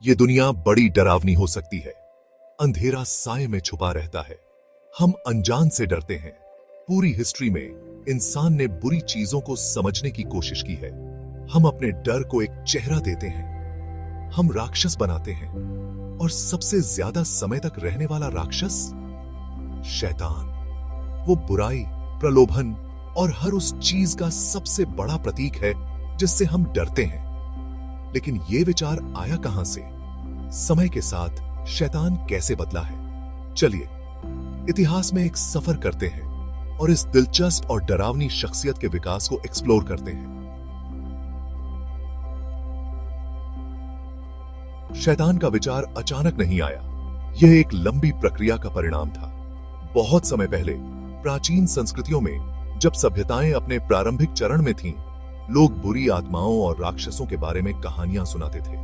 ये दुनिया बड़ी डरावनी हो सकती है। अंधेरा साए में छुपा रहता है। हम अनजान से डरते हैं। पूरी हिस्ट्री में इंसान ने बुरी चीजों को समझने की कोशिश की है। हम अपने डर को एक चेहरा देते हैं। हम राक्षस बनाते हैं, और सबसे ज्यादा समय तक रहने वाला राक्षस शैतान। वो बुराई, प्रलोभन और हर उस चीज का सबसे बड़ा प्रतीक है जिससे हम डरते हैं। लेकिन ये विचार आया कहां से? समय के साथ शैतान कैसे बदला है? चलिए इतिहास में एक सफर करते हैं और इस दिलचस्प और डरावनी शख्सियत के विकास को एक्सप्लोर करते हैं। शैतान का विचार अचानक नहीं आया। यह एक लंबी प्रक्रिया का परिणाम था। बहुत समय पहले प्राचीन संस्कृतियों में जब सभ्यताएं अपने प्रारंभिक चरण में थीं, लोग बुरी आत्माओं और राक्षसों के बारे में कहानियां सुनाते थे।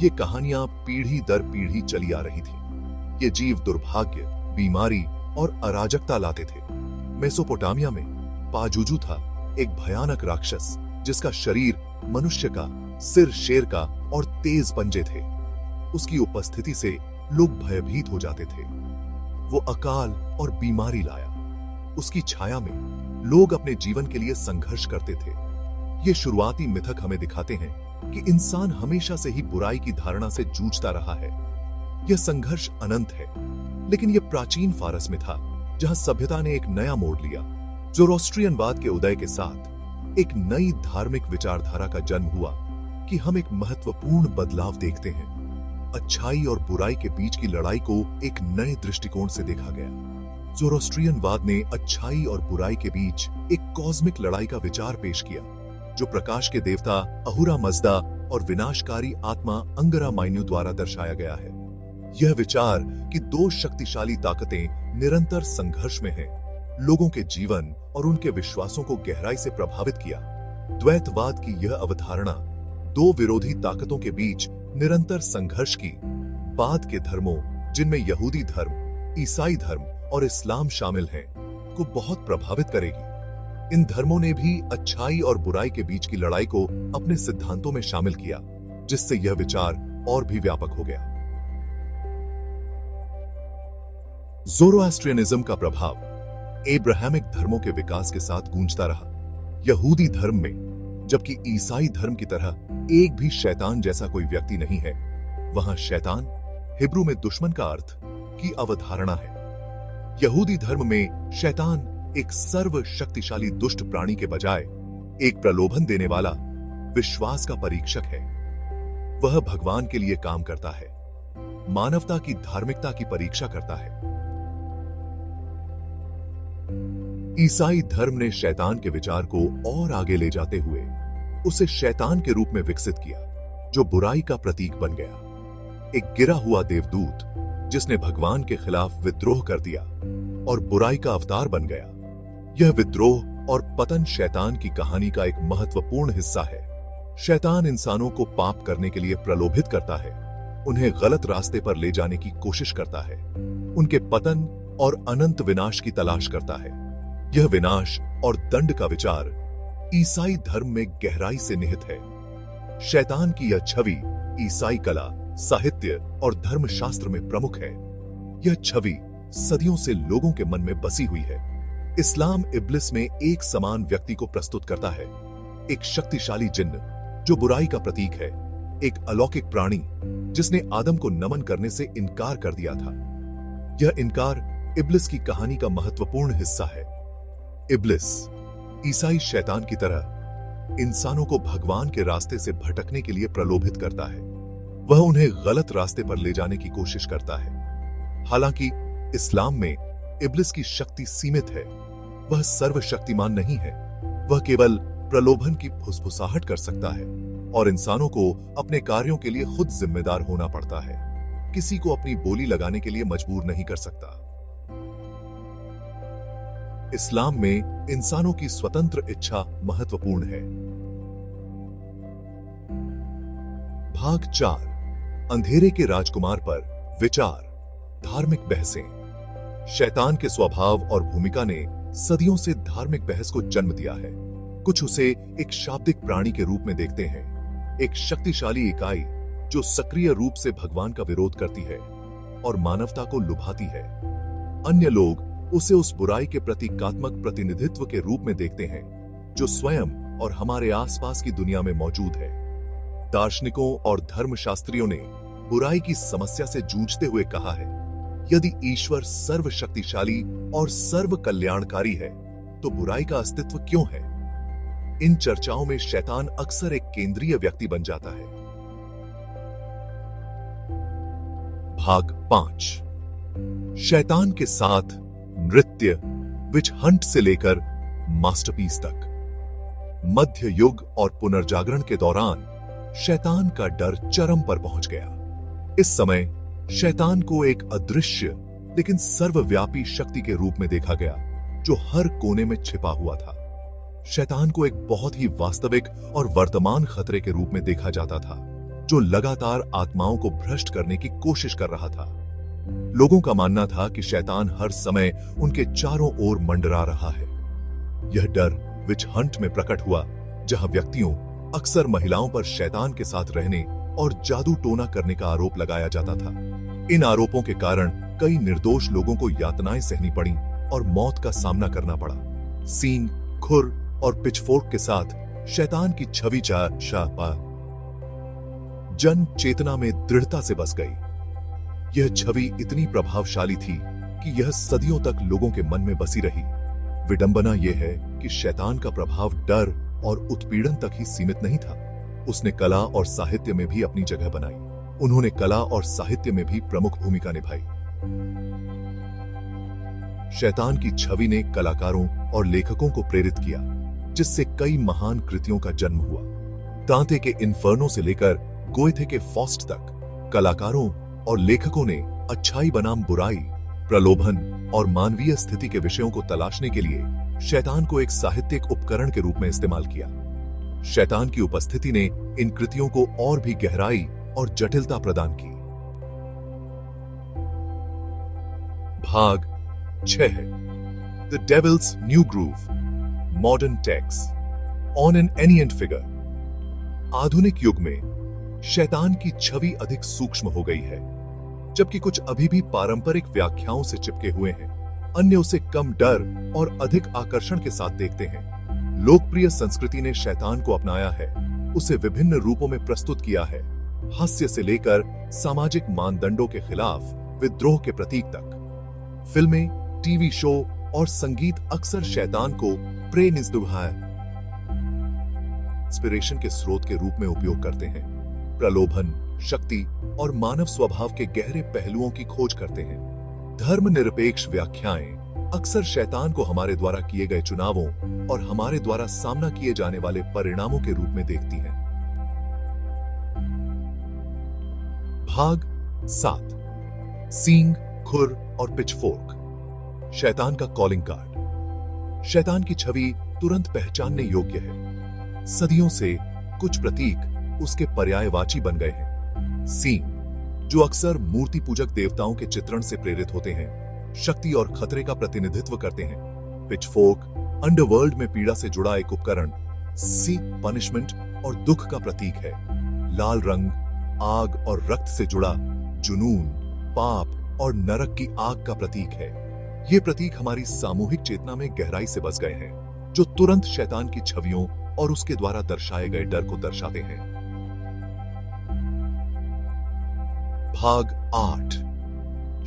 ये कहानियां पीढ़ी दर पीढ़ी चली आ रही थी। ये जीव दुर्भाग्य, बीमारी और अराजकता लाते थे। मेसोपोटामिया में पाजुजू था, एक भयानक राक्षस जिसका शरीर मनुष्य का, सिर शेर का और तेज पंजे थे। उसकी उपस्थिति से लोग भयभीत हो जाते थे। वो अकाल और बीमारी लाया। उसकी छाया में लोग अपने जीवन के लिए संघर्ष करते थे। ये शुरुआती मिथक हमें दिखाते हैं कि इंसान हमेशा से ही बुराई की धारणा से जूझता रहा है। यह संघर्ष अनंत है, लेकिन यह प्राचीन फारस में था, जहां सभ्यता ने एक नया मोड़ लिया। ज़ोरोस्ट्रियनवाद के उदय के साथ एक नई धार्मिक विचारधारा का जन्म हुआ कि हम एक महत्वपूर्ण बदलाव देखते हैं। अच्छाई और बुराई के बीच की लड़ाई को एक नए दृष्टिकोण से देखा गया। ज़ोरोस्ट्रियनवाद ने अच्छाई और बुराई के बीच एक कॉस्मिक लड़ाई का विचार पेश किया, जो प्रकाश के देवता अहुरा मज़दा और विनाशकारी आत्मा अंगरा माइन्यू द्वारा दर्शाया गया है। यह विचार कि दो शक्तिशाली ताकतें निरंतर संघर्ष में हैं, लोगों के जीवन और उनके विश्वासों को गहराई से प्रभावित किया। द्वैतवाद की यह अवधारणा दो विरोधी ताकतों के बीच निरंतर संघर्ष की, बाद के धर्मों, जिनमें यहूदी धर्म, ईसाई धर्म और इस्लाम शामिल हैं, को बहुत प्रभावित करेगी। इन धर्मों ने भी अच्छाई और बुराई के बीच की लड़ाई को अपने सिद्धांतों में शामिल किया, जिससे यह विचार और भी व्यापक हो गया। ज़ोरोएस्ट्रियनिज्म का प्रभाव एब्राहमिक धर्मों के विकास के साथ गूंजता रहा। यहूदी धर्म में, जबकि ईसाई धर्म की तरह एक भी शैतान जैसा कोई व्यक्ति नहीं है, वहां शैतान हिब्रू में दुश्मन का अर्थ की अवधारणा है। यहूदी धर्म में शैतान एक सर्वशक्तिशाली दुष्ट प्राणी के बजाय एक प्रलोभन देने वाला विश्वास का परीक्षक है। वह भगवान के लिए काम करता है, मानवता की धार्मिकता की परीक्षा करता है। ईसाई धर्म ने शैतान के विचार को और आगे ले जाते हुए उसे शैतान के रूप में विकसित किया, जो बुराई का प्रतीक बन गया। एक गिरा हुआ देवदूत जिसने भगवान के खिलाफ विद्रोह कर दिया और बुराई का अवतार बन गया। यह विद्रोह और पतन शैतान की कहानी का एक महत्वपूर्ण हिस्सा है। शैतान इंसानों को पाप करने के लिए प्रलोभित करता है, उन्हें गलत रास्ते पर ले जाने की कोशिश करता है, उनके पतन और अनंत विनाश की तलाश करता है। यह विनाश और दंड का विचार ईसाई धर्म में गहराई से निहित है। शैतान की यह छवि ईसाई कला, साहित्य और धर्मशास्त्र में प्रमुख है। यह छवि सदियों से लोगों के मन में बसी हुई है। इस्लाम इब्लिस में एक समान व्यक्ति को प्रस्तुत करता है, एक शक्तिशाली जिन्न जो बुराई का प्रतीक है, एक अलौकिक प्राणी जिसने आदम को नमन करने से इनकार कर दिया था। यह इनकार इब्लिस की कहानी का महत्वपूर्ण हिस्सा है। इब्लिस, ईसाई शैतान की तरह, इंसानों को भगवान के रास्ते से भटकने के लिए प्रलोभित करता है। वह उन्हें गलत रास्ते पर ले जाने की कोशिश करता है। हालांकि इस्लाम में इब्लिस की शक्ति सीमित है। वह सर्वशक्तिमान नहीं है। वह केवल प्रलोभन की फुसफुसाहट कर सकता है और इंसानों को अपने कार्यों के लिए खुद जिम्मेदार होना पड़ता है। किसी को अपनी बोली लगाने के लिए मजबूर नहीं कर सकता। इस्लाम में इंसानों की स्वतंत्र इच्छा महत्वपूर्ण है। भाग 4, अंधेरे के राजकुमार पर विचार, धार्मिक बहसें। शैतान के स्वभाव और भूमिका ने सदियों से धार्मिक बहस को जन्म दिया है। कुछ उसे एक शाब्दिक प्राणी के रूप में देखते हैं, एक शक्तिशाली इकाई जो सक्रिय रूप से भगवान का विरोध करती है और मानवता को लुभाती है। अन्य लोग उसे उस बुराई के प्रतीकात्मक प्रतिनिधित्व के रूप में देखते हैं जो स्वयं और हमारे आसपास की दुनिया में मौजूद है। दार्शनिकों और धर्मशास्त्रियों ने बुराई की समस्या से जूझते हुए कहा है, यदि ईश्वर सर्वशक्तिशाली और सर्व कल्याणकारी है तो बुराई का अस्तित्व क्यों है? इन चर्चाओं में शैतान अक्सर एक केंद्रीय व्यक्ति बन जाता है। भाग 5। शैतान के साथ नृत्य, विच हंट से लेकर मास्टरपीस तक। मध्य युग और पुनर्जागरण के दौरान शैतान का डर चरम पर पहुंच गया। इस समय शैतान को एक अदृश्य लेकिन सर्वव्यापी शक्ति के रूप में देखा गया जो हर कोने में छिपा हुआ था। शैतान को एक बहुत ही वास्तविक और वर्तमान खतरे के रूप में देखा जाता था जो लगातार आत्माओं को भ्रष्ट करने की कोशिश कर रहा था। लोगों का मानना था कि शैतान हर समय उनके चारों ओर मंडरा रहा है। यह डर विच हंट में प्रकट हुआ जहां व्यक्तियों, अक्सर महिलाओं पर शैतान के साथ रहने और जादू टोना करने का आरोप लगाया जाता था। इन आरोपों के कारण कई निर्दोष लोगों को यातनाएं सहनी पड़ी और मौत का सामना करना पड़ा। सींग, खुर और पिचफोर्क के साथ शैतान की छवि जन चेतना में दृढ़ता से बस गई। यह छवि इतनी प्रभावशाली थी कि यह सदियों तक लोगों के मन में बसी रही। विडंबना यह है कि शैतान का प्रभाव डर और उत्पीड़न तक ही सीमित नहीं था। उसने कला और साहित्य में भी अपनी जगह बनाई। उन्होंने कला और साहित्य में भी प्रमुख भूमिका निभाई। शैतान की छवि ने कलाकारों और लेखकों को प्रेरित किया, जिससे कई महान कृतियों का जन्म हुआ। दांते के इन्फर्नो से लेकर गोएथे के फॉस्ट तक कलाकारों और लेखकों ने अच्छाई बनाम बुराई, प्रलोभन और मानवीय स्थिति के विषयों को तलाशने के लिए शैतान को एक साहित्यिक उपकरण के रूप में इस्तेमाल किया। शैतान की उपस्थिति ने इन कृतियों को और भी गहराई और जटिलता प्रदान की। भाग 6 है the devil's new groove, modern text on an ancient figure. आधुनिक युग में शैतान की छवि अधिक सूक्ष्म हो गई है। जबकि कुछ अभी भी पारंपरिक व्याख्याओं से चिपके हुए हैं, अन्य उसे कम डर और अधिक आकर्षण के साथ देखते हैं। लोकप्रिय संस्कृति ने शैतान को अपनाया है, उसे विभिन्न रूपों में प्रस्तुत किया है, हास्य से लेकर सामाजिक मानदंडों के खिलाफ विद्रोह के प्रतीक तक। फिल्में, टीवी शो और संगीत अक्सर शैतान को इंस्पिरेशन के स्रोत के रूप में उपयोग करते हैं। प्रलोभन, शक्ति और मानव स्वभाव के गहरे पहलुओं की खोज करते हैं। धर्मनिरपेक्ष व्याख्याएं अक्सर शैतान को हमारे द्वारा किए गए चुनावों और हमारे द्वारा सामना किए जाने वाले परिणामों के रूप में देखती हैं। भाग 7। सींग, खुर और पिचफोर्क। शैतान का कॉलिंग कार्ड। शैतान की छवि तुरंत पहचानने योग्य है। सदियों से कुछ प्रतीक उसके पर्यायवाची बन गए हैं। सींग, जो अक्सर मूर्ति पूजक देवताओं के चित्रण से प्रेरित होते हैं, शक्ति और खतरे का प्रतिनिधित्व करते हैं। पिचफोर्क, अंडरवर्ल्ड में पीड़ा से जुड़ा एक उपकरण, सीक, पनिशमेंट और दुख का प्रतीक है। लाल रंग, आग और रक्त से जुड़ा, जुनून, पाप और नरक की आग का प्रतीक है। ये प्रतीक हमारी सामूहिक चेतना में गहराई से बस गए हैं, जो तुरंत शैतान की छवियों और उसके द्वारा दर्शाए गए डर को दर्शाते हैं। भाग 8।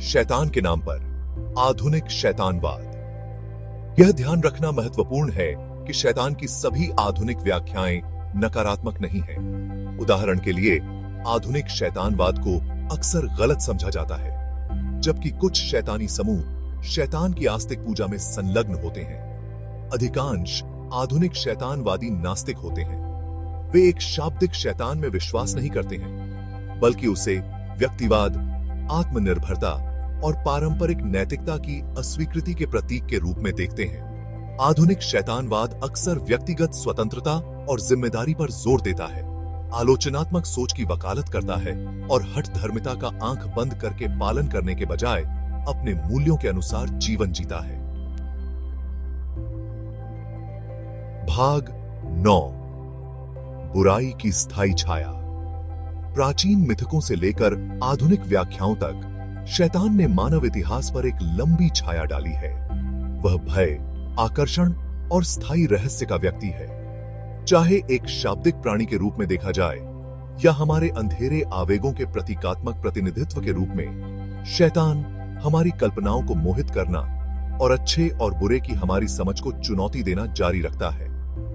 शैतान के नाम पर आधुनिक शैतानवाद। यह ध्यान रखना महत्वपूर्ण है कि शैतान की सभी आधुनिक व्याख्याएं नकारात्मक नहीं हैं। उदाहरण के लिए, आधुनिक शैतानवाद को अक्सर गलत समझा जाता है, जबकि कुछ शैतानी समूह शैतान की आस्तिक पूजा में संलग्न होते हैं। अधिकांश आधुनिक शैतानवादी नास्तिक होते हैं। वे एक शाब्दिक शैतान में विश्वास नहीं करते हैं, बल्कि उसे व्यक्तिवाद, आत्मनिर्भरता और पारंपरिक नैतिकता की अस्वीकृति के प्रतीक के रूप में देखते हैं। आधुनिक शैतानवाद अक्सर व्यक्तिगत स्वतंत्रता और जिम्मेदारी पर जोर देता है, आलोचनात्मक सोच की वकालत करता है और हठ धर्मिता का आंख बंद करके पालन करने के बजाय अपने मूल्यों के अनुसार जीवन जीता है। भाग 9। बुराई की स्थायी छाया। प्राचीन मिथकों से लेकर आधुनिक व्याख्याओं तक शैतान ने मानव इतिहास पर एक लंबी छाया डाली है। वह भय, आकर्षण और स्थायी रहस्य का व्यक्ति है। चाहे एक शाब्दिक प्राणी के रूप में देखा जाए या हमारे अंधेरे आवेगों के प्रतीकात्मक प्रतिनिधित्व के रूप में, शैतान हमारी कल्पनाओं को मोहित करना और अच्छे और बुरे की हमारी समझ को चुनौती देना जारी रखता है।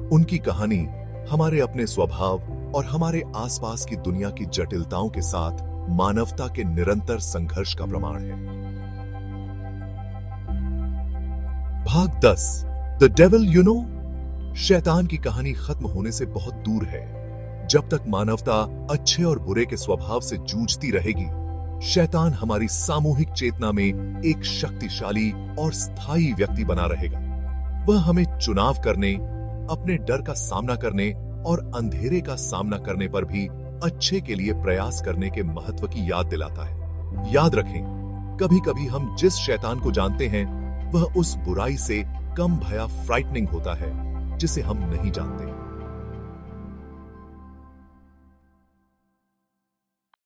उनकी कहानी हमारे अपने स्वभाव और हमारे आसपास की दुनिया की जटिलताओं के साथ मानवता के निरंतर संघर्ष का प्रमाण है। भाग 10 द डेविल यू नो। शैतान की कहानी खत्म होने से बहुत दूर है। जब तक मानवता अच्छे और बुरे के स्वभाव से जूझती रहेगी, शैतान हमारी सामूहिक चेतना में एक शक्तिशाली और स्थायी व्यक्ति बना रहेगा। वह हमें चुनाव करने, अपने डर का सामना करने और अंधेरे का सामना करने पर भी अच्छे के लिए प्रयास करने के महत्व की याद दिलाता है। याद रखें, कभी कभी हम जिस शैतान को जानते हैं वह उस बुराई से कम भया फ्राइटनिंग होता है जिसे हम नहीं जानते।